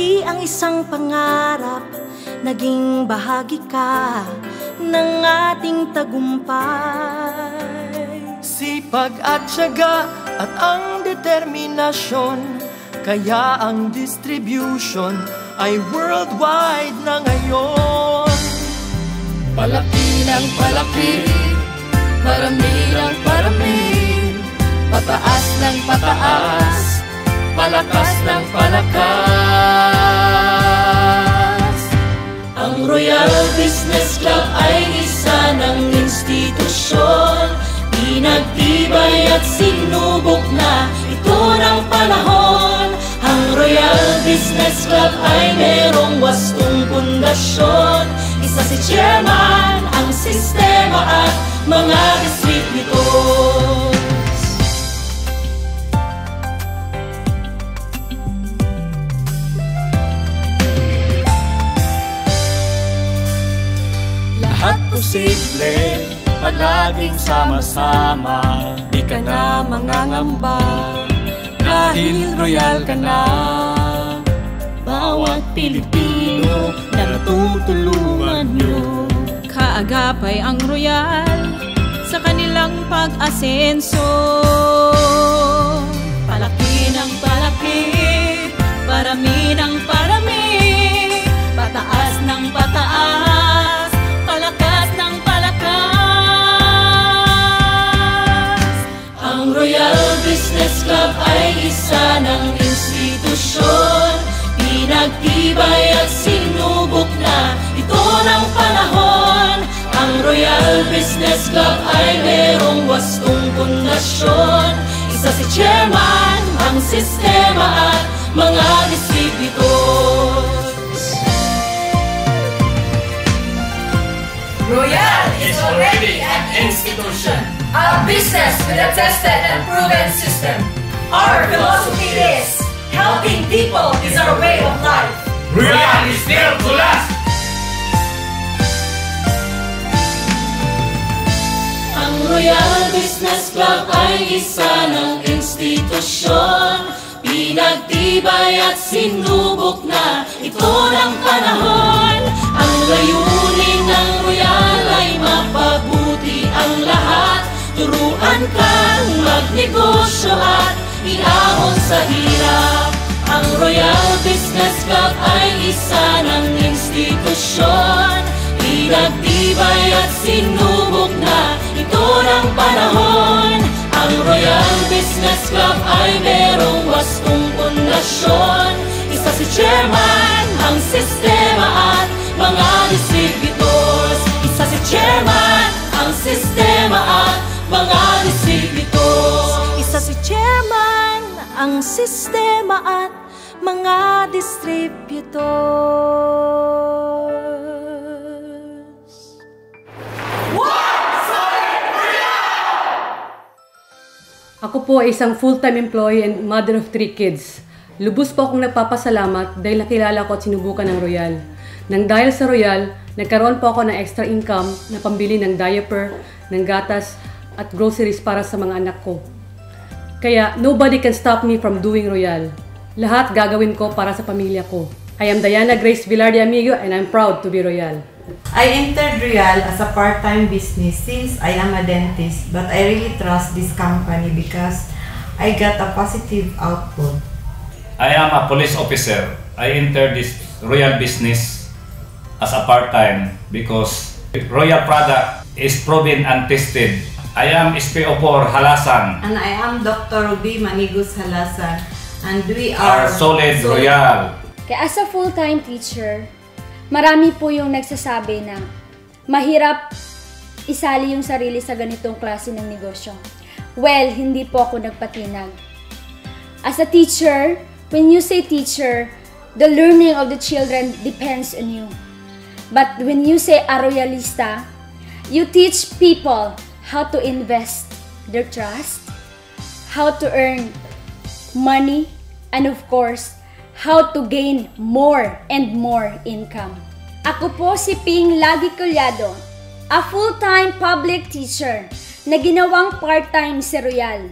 Malaki ang isang pangarap, naging bahagi ka ng ating tagumpay. Sipag at tiyaga at ang determinasyon, kaya ang distribution ay worldwide na ngayon. Palaki ng palaki, marami ng parami, pataas ng pataas, palakas ng palakas. Ang Royal Business Club ay isa ng institusyon, pinagtibay at sinubok na ito ng panahon. Ang Royal Business Club ay merong wastong pundasyon, isa si chairman, ang sistema at mga distributors. Lahat posible, palaging sama-sama, di ka na mangangamba, dahil royal ka na. Bawat Pilipino na natutulungan nyo, kaagapay ang royal sa kanilang pag-asenso. Palaki ng palaki, parami ng parami, pataas ng pataas, palakas ng palakas. Ang Royal Business Club ay isa ng institusyon, pinagtibay at sinubok na ito ng panahon. Ang Royal Business Club ay merong wastong pundasyon, isa si chairman, ang sistema at mga distributors. Royal is already an institution, a business with a tested and proven system. Our philosophy is, helping people is our way of life. Royal is built to last. Ang Royal Business Club ay isa ng institusyon, pinagtibay at sinubok na ito ng panahon. Ang layunin ng Royal ay mapabuti ang lahat, turuan kang magnegosyo at iahon sa hirap. Ang Royal Business Club ay isa ng institusyon, pinagtibay at sinubok na ito ng panahon. Ang Royal Business Club ay merong wastong pundasyon, isa si chairman, ang sistema at mga distributors. Isa si chairman, ang sistema at mga distributors. Isa si chairman, ang sistema at mga distributors. Ako po ay isang full-time employee and mother of 3 kids. Lubos po akong nagpapasalamat dahil nakilala ko at sinubukan ng Royal. Nang dahil sa Royal, nagkaroon po ako ng extra income na pambili ng diaper, ng gatas at groceries para sa mga anak ko. Kaya nobody can stop me from doing Royal. Lahat gagawin ko para sa pamilya ko. I am Diana Grace Villar de Amigo and I'm proud to be Royal. I entered Royal as a part-time business since I am a dentist, but I really trust this company because I got a positive output. I am a police officer. I entered this Royal business as a part-time because Royal product is proven and tested. I am SPO4 Halasan. And I am Dr. Ruby Manigos Halasan. And we are solid Royal. Kaya as a full-time teacher, marami po yung nagsasabi na mahirap isali yung sarili sa ganitong klase ng negosyo. Well, hindi po ako nagpatinag. As a teacher, when you say teacher, the learning of the children depends on you. But when you say a royalista, you teach people how to invest their trust, how to earn money, and of course, how to gain more and more income. Ako po si Ping Lagi Collado, a full-time public teacher na ginawang part-time si Royal.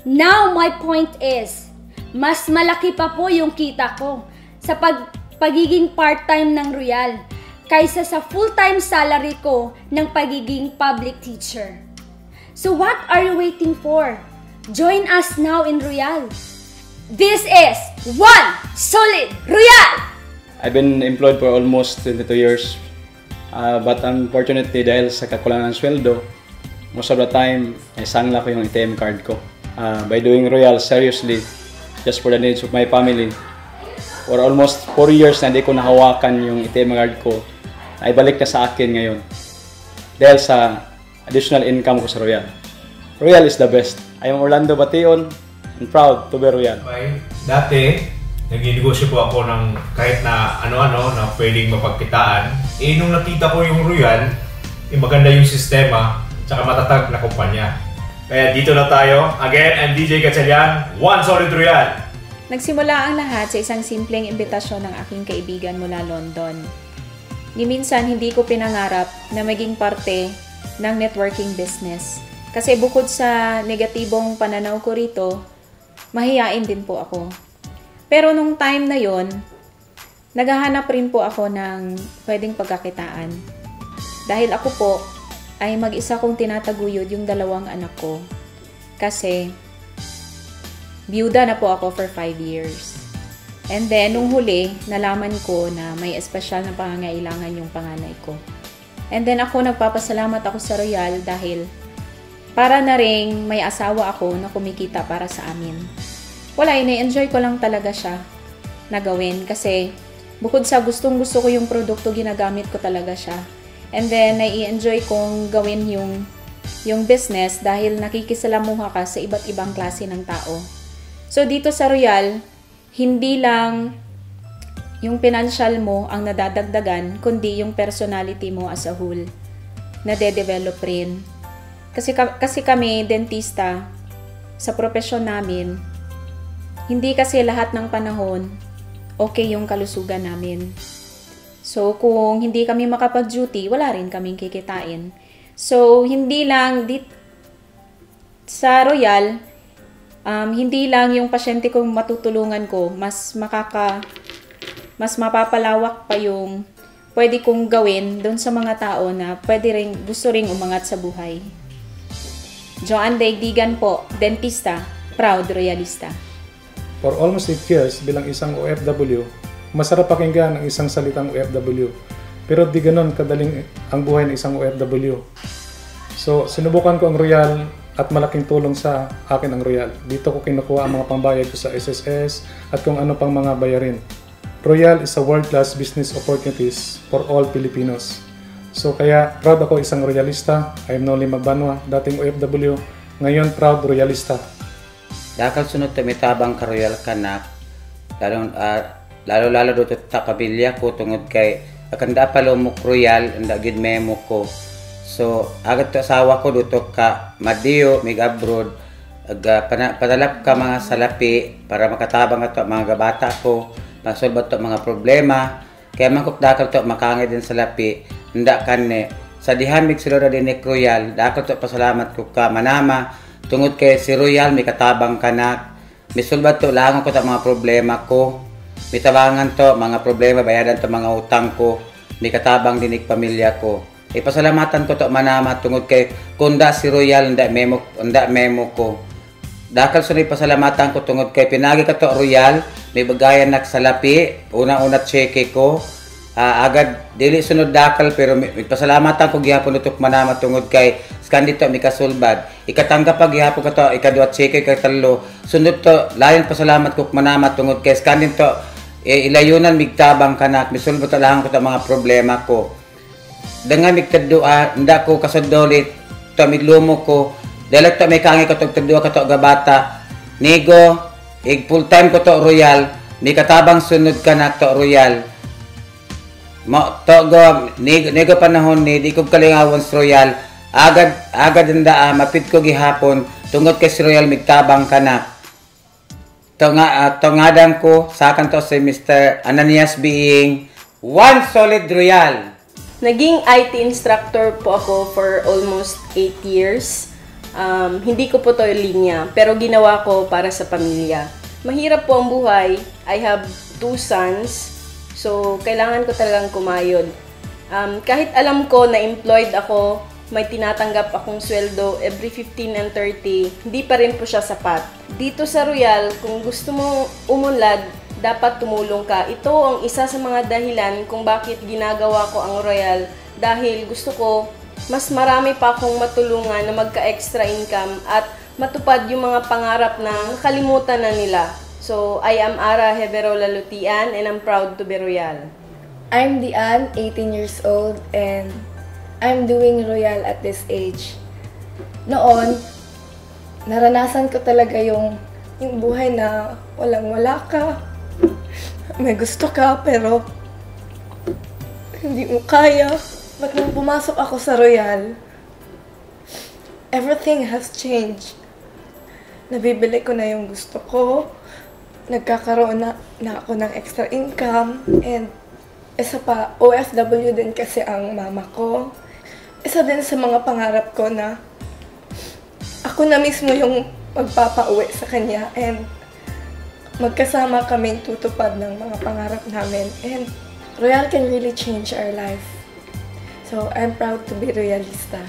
Now, my point is, mas malaki pa po yung kita ko sa pagiging part-time ng Royal kaysa sa full-time salary ko ng pagiging public teacher. So what are you waiting for? Join us now in Royal. This is One Solid Royal! I've been employed for almost 22 years. But unfortunately, dahil sa kakulangan ng sweldo, most of the time, ay sangla ko yung ATM card ko. By doing Royal seriously, just for the needs of my family, for almost 4 years na hindi ko nahawakan yung ATM card ko, ay balik na sa akin ngayon. Dahil sa additional income ko sa Royal. Royal is the best. I am Orlando Bation and proud to be Royal. Dati, nag-negosyo po ako ng kahit na ano-ano na pwedeng mapagkitaan. Nung nakita ko yung Royal, maganda yung sistema, tsaka matatag na kumpanya. Kaya dito na tayo. Again, I'm DJ Gatchalian, One Solid Royal. Nagsimula ang lahat sa isang simpleng imbitasyon ng aking kaibigan mula London. Ni minsan hindi ko pinangarap na maging parte ng networking business. Kasi bukod sa negatibong pananaw ko rito, mahiyain din po ako. Pero nung time na yon, naghahanap rin po ako ng pwedeng pagkakitaan. Dahil ako po ay mag-isa kong tinataguyod yung 2 anak ko. Kasi biyuda na po ako for 5 years. And then, nung huli, nalaman ko na may espesyal na pangangailangan yung panganay ko. And then ako, nagpapasalamat ako sa Royal dahil para na ring may asawa ako na kumikita para sa amin. Wala, ina-enjoy ko lang talaga siya na gawin kasi bukod sa gustong-gusto ko yung produkto, ginagamit ko talaga siya. And then, nai-enjoy kong gawin yung business dahil nakikisalamuha ka sa iba't ibang klase ng tao. So, dito sa Royal, hindi lang yung financial mo ang nadadagdagan, kundi yung personality mo as a whole na de-develop rin. Kasi kami, dentista, sa profesyon namin, hindi kasi lahat ng panahon okay yung kalusugan namin. So, kung hindi kami makapag-duty, wala rin kaming kikitain. So, hindi lang sa Royal, hindi lang yung pasyente kong matutulungan ko, mas mapapalawak pa yung pwede kong gawin doon sa mga tao na gusto ring umangat sa buhay. Joanne Daigdigan po, dentista, proud Royalista. For almost 8 years bilang isang OFW, masarap pakinggan ang isang salitang OFW. Pero di ganon kadaling ang buhay ng isang OFW. So, sinubukan ko ang Royal at malaking tulong sa akin ang Royal. Dito ko kinukuha ang mga pambayad ko sa SSS at kung ano pang mga bayarin. Royal is a world-class business opportunities for all Filipinos. So, kaya proud ako isang Royalista. I am Noli Magbanwa, dating OFW, ngayon proud Royalista. Dakal sunod tabang ka Royal kanak, lalo dito takabilya ko tungod kay akanda palomok Royal anda gid memo ko. So agad to asawa ko dito ka Madio mig abroad padalap ka mga salapi para makatabang ato mga gabata ko masolba to mga problema kaya mangkok dakal to makangay din salapi anda kanne sa dihamig sila din ni Royal dakal to pasalamat ko ka manama tungod kay si Royal may katabang kanak misolba to langon ko ta mga problema ko mitabangan to mga problema bayadan to mga utang ko may katabang dinig pamilya ko ipasalamatan ko to manama tungod kay kunda si Royal nda memo ko dakal sunod pasalamatan ko tungod kay pinagi ka to Royal may bagayan nak salapi una cheque ko agad dili sunod dakal pero may pasalamatan ko gihapon utok manama tungod kay skan dito mi kasulbad ikatanggap pag gihapon ka to ikadua cheque ikatalo sunod to layon pasalamat ko manama tungod kay skan dito ilayunan migtabang kanak misulbot lang ko ta mga problema ko dengan migtadua nda ko kasadolit to miglumo ko dahil to may kangi ko tagtadua ka to gabata nigo full time ko to Royal may katabang sunod kanak to Royal mo to go nigo panahon ni di ko kalingawon sa Royal agad nda mapit ko gihapon tungod kay si Royal migtabang kanak Tongadan ko sa akin to si Mr. Ananias being One Solid Royal. Naging IT instructor po ako for almost 8 years. Hindi ko po to linya, pero ginawa ko para sa pamilya. mahirap po ang buhay. I have 2 sons, so kailangan ko talagang kumayod. Kahit alam ko na employed ako, may tinatanggap akong sweldo every 15 and 30, hindi pa rin po siya sapat. Dito sa Royal, kung gusto mo umunlad, dapat tumulong ka. Ito ang isa sa mga dahilan kung bakit ginagawa ko ang Royal, dahil gusto ko mas marami pa akong matulungan na magka-extra income at matupad yung mga pangarap na nakalimutan na nila. So, I am Ara Heverola Lutian and I'm proud to be Royal. I'm Dian, 18 years old, and I'm doing Royal at this age. Noon, naranasan ko talaga yung buhay na walang-wala ka. May gusto ka, pero hindi mo kaya. But nung pumasok ako sa Royal, everything has changed. Nabibili ko na yung gusto ko. Nagkakaroon na ako ng extra income. And isa pa, OFW din kasi ang mama ko. Isa din sa mga pangarap ko na ako na mismo yung magpapauwi sa kanya. And magkasama kaming tutupad ng mga pangarap namin. And Royal can really change our life. So, I'm proud to be Royalista.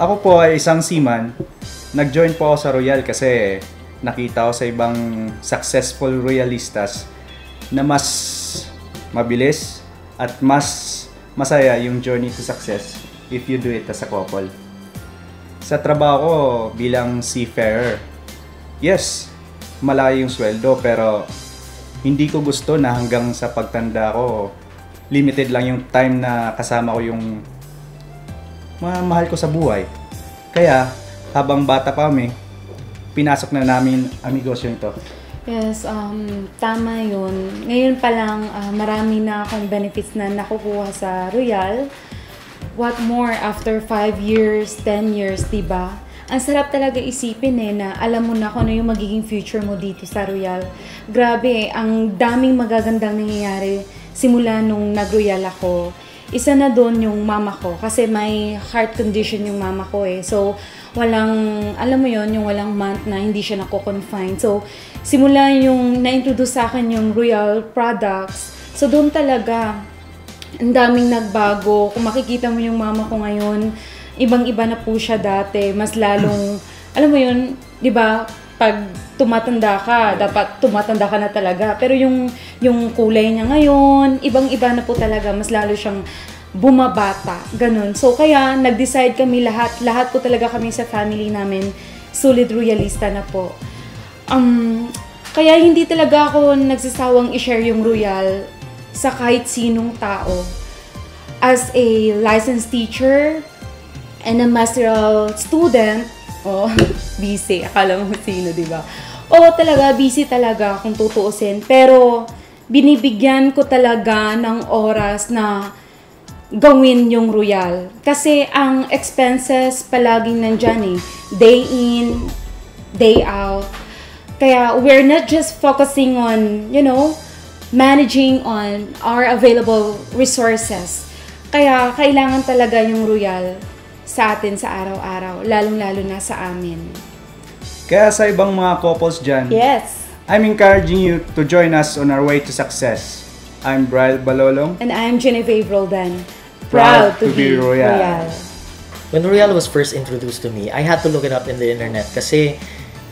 Ako po ay isang seaman. Nag-join po ako sa Royal kasi nakita ko sa ibang successful Royalistas na mas mabilis at mas masaya yung journey to success if you do it as a couple. Sa trabaho ko bilang seafarer, yes, malayo yung sweldo pero hindi ko gusto na hanggang sa pagtanda ko, limited lang yung time na kasama ko yung mga mahal ko sa buhay. Kaya, habang bata pa kami, pinasok na namin ang negosyo nito. Yes, tama yun. Ngayon pa lang, marami na akong benefits na nakukuha sa Royal. What more after 5 years, 10 years, diba? Ang sarap talaga isipin na alam mo na kung ano yung magiging future mo dito sa Royal. Grabe, ang daming magagandang nangyayari simula nung nag-Royal ako. Isa na doon yung mama ko kasi may heart condition yung mama ko So, walang, alam mo yon yung walang month na hindi siya nako-confine. So, simula yung na-introduce sa akin yung Royal products, so doon talaga, ang daming nagbago. Kung makikita mo yung mama ko ngayon, ibang-iba na po siya dati. Mas lalong, alam mo yun, di ba, pag tumatanda ka, dapat tumatanda ka na talaga. Pero yung kulay niya ngayon, ibang-iba na po talaga. Mas lalo siyang bumabata. Ganun. So, kaya nag-decide kami lahat po talaga kami sa family namin, solid Royalista na po. Kaya hindi talaga ako nagsasawang i-share yung Royal sa kahit sinong tao. As a licensed teacher and a masteral student, busy. Akala mo sino, di ba? Talaga, busy talaga kung tutuusin. Pero, binibigyan ko talaga ng oras na gawin yung Royal. Kasi, ang expenses palaging nandyan Day in, day out. Kaya, we're not just focusing on, managing on our available resources. Kaya, kailangan talaga yung Royal sa atin sa araw-araw, lalong-lalo na sa amin. Kaya sa ibang mga couples dyan, yes, I'm encouraging you to join us on our way to success. I'm Brian Balolong. And I'm Genevieve Roldan. Proud to be Royal. When Royal was first introduced to me, I had to look it up in the internet kasi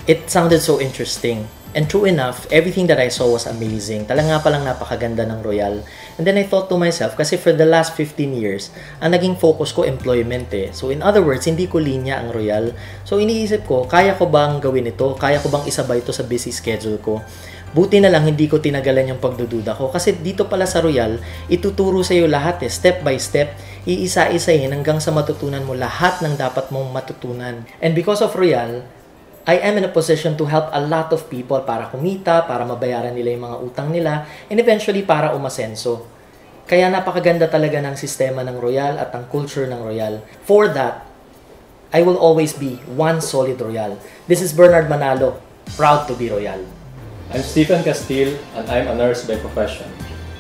it sounded so interesting. And true enough, everything that I saw was amazing. Talaga palang napakaganda ng Royal. And then I thought to myself, kasi for the last 15 years, ang naging focus ko employment So in other words, hindi ko linya ang Royal. So iniisip ko, kaya ko bang gawin ito? Kaya ko bang isabay ito sa busy schedule ko? Buti na lang hindi ko tinagalan yung pagdududa ko. Kasi dito pala sa Royal, ituturo sa iyo lahat step by step. Iisa-isahin hanggang sa matutunan mo lahat ng dapat mong matutunan. And because of Royal, I am in a position to help a lot of people para kumita, para mabayaran nila yung mga utang nila, and eventually para umasenso. Kaya napakaganda talaga ng sistema ng Royal at ang culture ng Royal. For that, I will always be one solid Royal. This is Bernard Manalo, proud to be Royal. I'm Stephen Castile and I'm a nurse by profession.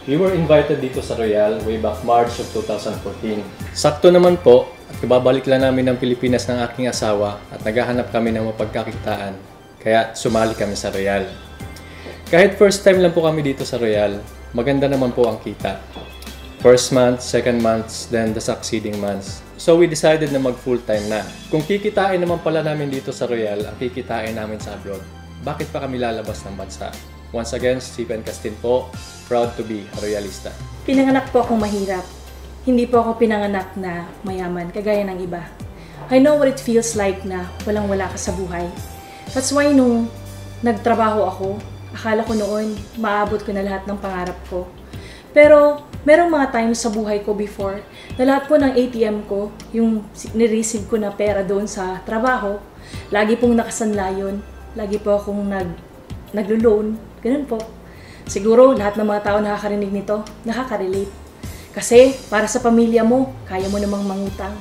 We were invited dito sa Royal way back March of 2014. Sakto naman po, at kababalik lang namin ng Pilipinas ng aking asawa at naghahanap kami ng mapagkakitaan. Kaya sumali kami sa Royal. Kahit first time lang po kami dito sa Royal, maganda naman po ang kita. First month, second months, then the succeeding months. So we decided na mag full-time na. Kung kikitain naman pala namin dito sa Royal, ang kikitain namin sa abroad, bakit pa kami lalabas ng bansa? Once again, Stephen Castin po, proud to be a Royalista. Pinanganak po akong mahirap. Hindi po ako pinanganak na mayaman, kagaya ng iba. I know what it feels like na walang-wala ka sa buhay. That's why nung nagtrabaho ako, akala ko noon maabot ko na lahat ng pangarap ko. Pero merong mga times sa buhay ko before na lahat po ng ATM ko, yung nireceive ko na pera doon sa trabaho, lagi pong nakasanla yun. Lagi po akong naglo-loan. Ganun po. Siguro lahat ng mga tao nakakarinig nito, nakaka-relate. Kasi para sa pamilya mo, kaya mo namang mangutang.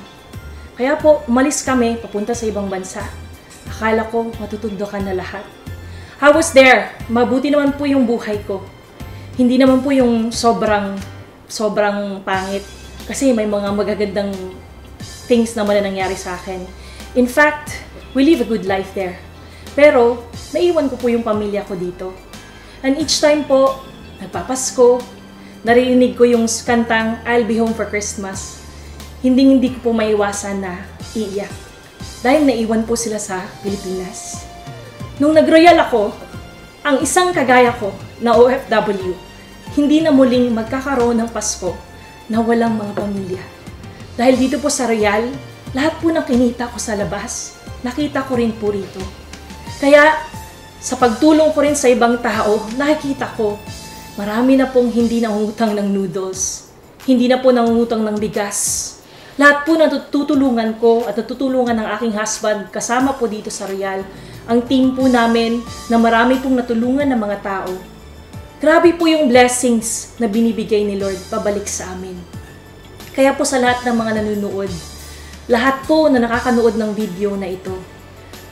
Kaya po, umalis kami papunta sa ibang bansa. Akala ko matutundukan na lahat. I was there. Mabuti naman po yung buhay ko. Hindi naman po yung sobrang pangit. Kasi may mga magagandang things naman na nangyari sa akin. In fact, we live a good life there. Pero, naiwan ko po yung pamilya ko dito. And each time po, nagpapasko, narinig ko yung kantang I'll Be Home for Christmas. Hindi ko po maiwasan na iiyak. Dahil naiwan po sila sa Pilipinas. Nung nag-royal ako, ang isang kagaya ko na OFW, hindi na muling magkakaroon ng Pasko na walang mga pamilya. Dahil dito po sa Royal, lahat po ng kinita ko sa labas, nakita ko rin po rito. Kaya sa pagtulong ko rin sa ibang tao, nakikita ko, marami na pong hindi nangungutang ng noodles, hindi na po nangungutang ng bigas. Lahat po natutulungan ko at natutulungan ng aking husband kasama po dito sa Royal. Ang team po namin na marami pong natulungan ng mga tao. Grabe po yung blessings na binibigay ni Lord pabalik sa amin. Kaya po sa lahat ng mga nanonood, lahat po na nakakanood ng video na ito,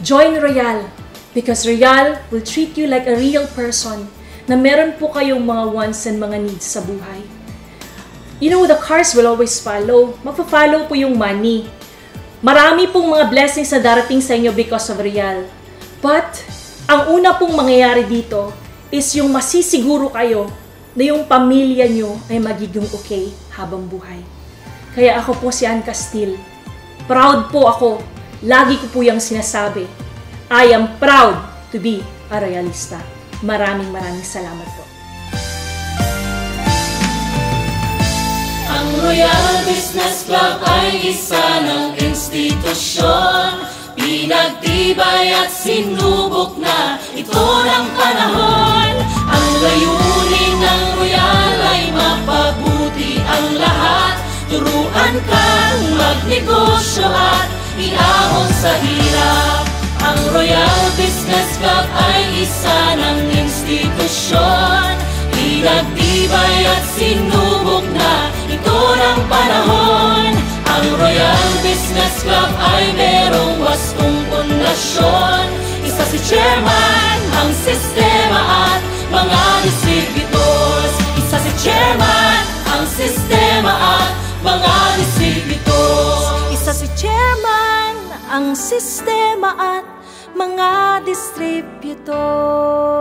join Royal because Royal will treat you like a real person na meron po kayong mga wants and mga needs sa buhay. You know, the cars will always follow. Magpa-follow po yung money. Marami pong mga blessings na darating sa inyo because of Royal. But, ang una pong mangyayari dito is yung masisiguro kayo na yung pamilya nyo ay magiging okay habang buhay. Kaya ako po si Ann Castil. Proud po ako. Lagi ko po yung sinasabi. I am proud to be a Royalista. Maraming salamat po. Ang Royal Business Club ay isa ng institusyon, pinagtibay at sinubok na ito ng panahon. Ang layunin ng Royal ay mapabuti ang lahat. Turuan kang magnegosyo at iahon sa hirap. Ang Royal Business Club ay isa ng institusyon, pinagtibay at sinubok na ito ng panahon. Ang Royal Business Club ay merong wastong pundasyon. Isa si Chairman, ang sistema at mga distributors. Isa si Chairman, ang sistema at mga distributors. Isa si Chairman, ang sistema at mga distributor.